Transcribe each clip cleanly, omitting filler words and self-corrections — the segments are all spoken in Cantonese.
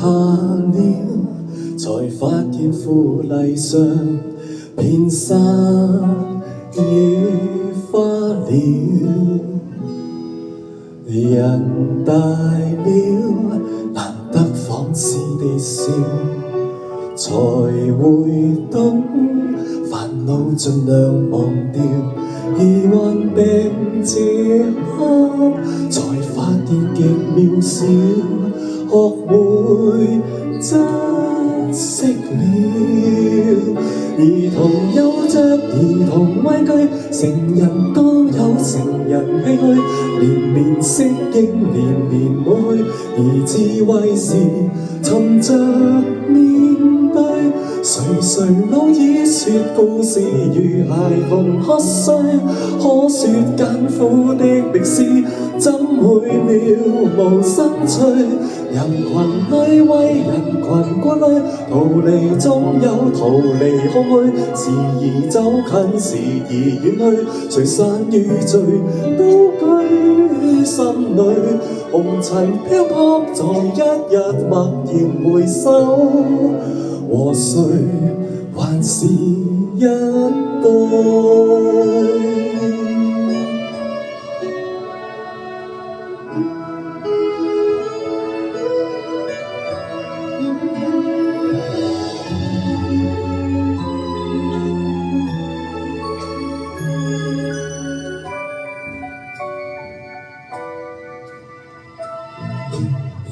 了，才發現扶犁上遍灑野花了。人大了，難得仿似地笑，才會懂煩惱盡量忘掉。而患病這刻，才發現極渺小，學會珍惜了。兒童有着兒童畏懼，成人都有成人唏噓，年年適應，年年老去，而智慧是尋着面對。誰老已說故事如孩童瞌睡，可說艱苦的歷史怎會了無生趣？人群裏為人群過濾，逃離總有逃離空虛，時而走近，時而遠去，聚散與聚都居於心裏。紅塵漂泊在一日默然回首，和誰還是一對？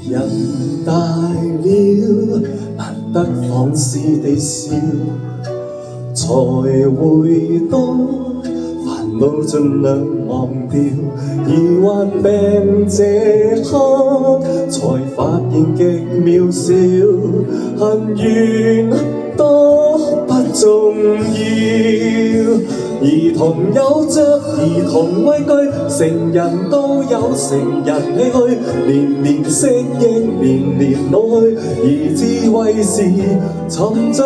人大了，難得仿似地笑，才會懂煩惱盡量忘掉。而患病這刻，才發現極渺小，恨怨都不重要。兒童有着兒童畏懼，成人都有成人唏噓，年年適應，年年老去，而智慧是尋着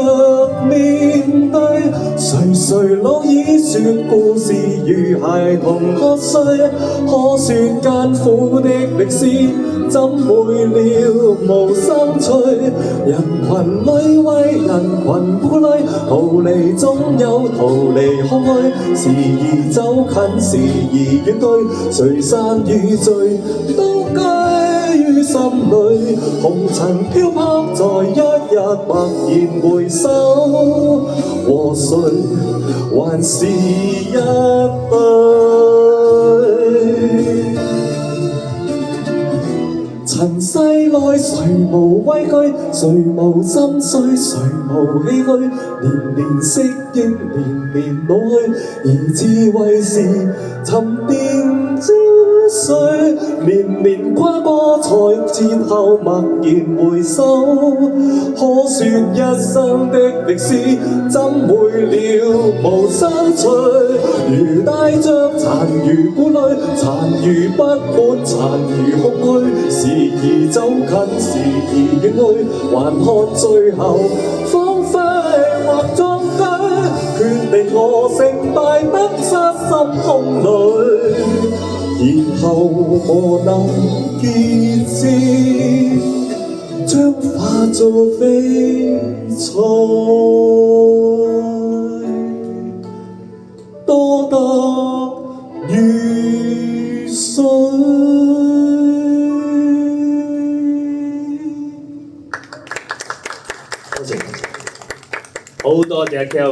面對。誰老已說故事如孩童瞌睡，可說艱苦的歷史怎會了無生趣？人群裏為人群顧慮，逃離總有逃離空虛，時而走近，時而遠退，聚散與聚都居於心裏。紅塵漂泊在一日默然回首，和誰還是一對？塵世內誰無畏懼，誰無心碎，誰無唏噓，年年適應，年年老去，而智慧是沉澱精髓，年年跨過才節後默然回首，可說一生的歷史怎會了無生趣？如帶着殘餘顧慮，殘餘不滿，殘餘空虛，時而走近，時而遠去，還看最後芳菲或壯舉，決定我成敗得失心空裏，然後磨難結晶，將化作翡翠，多得雨水。好多謝 Kel。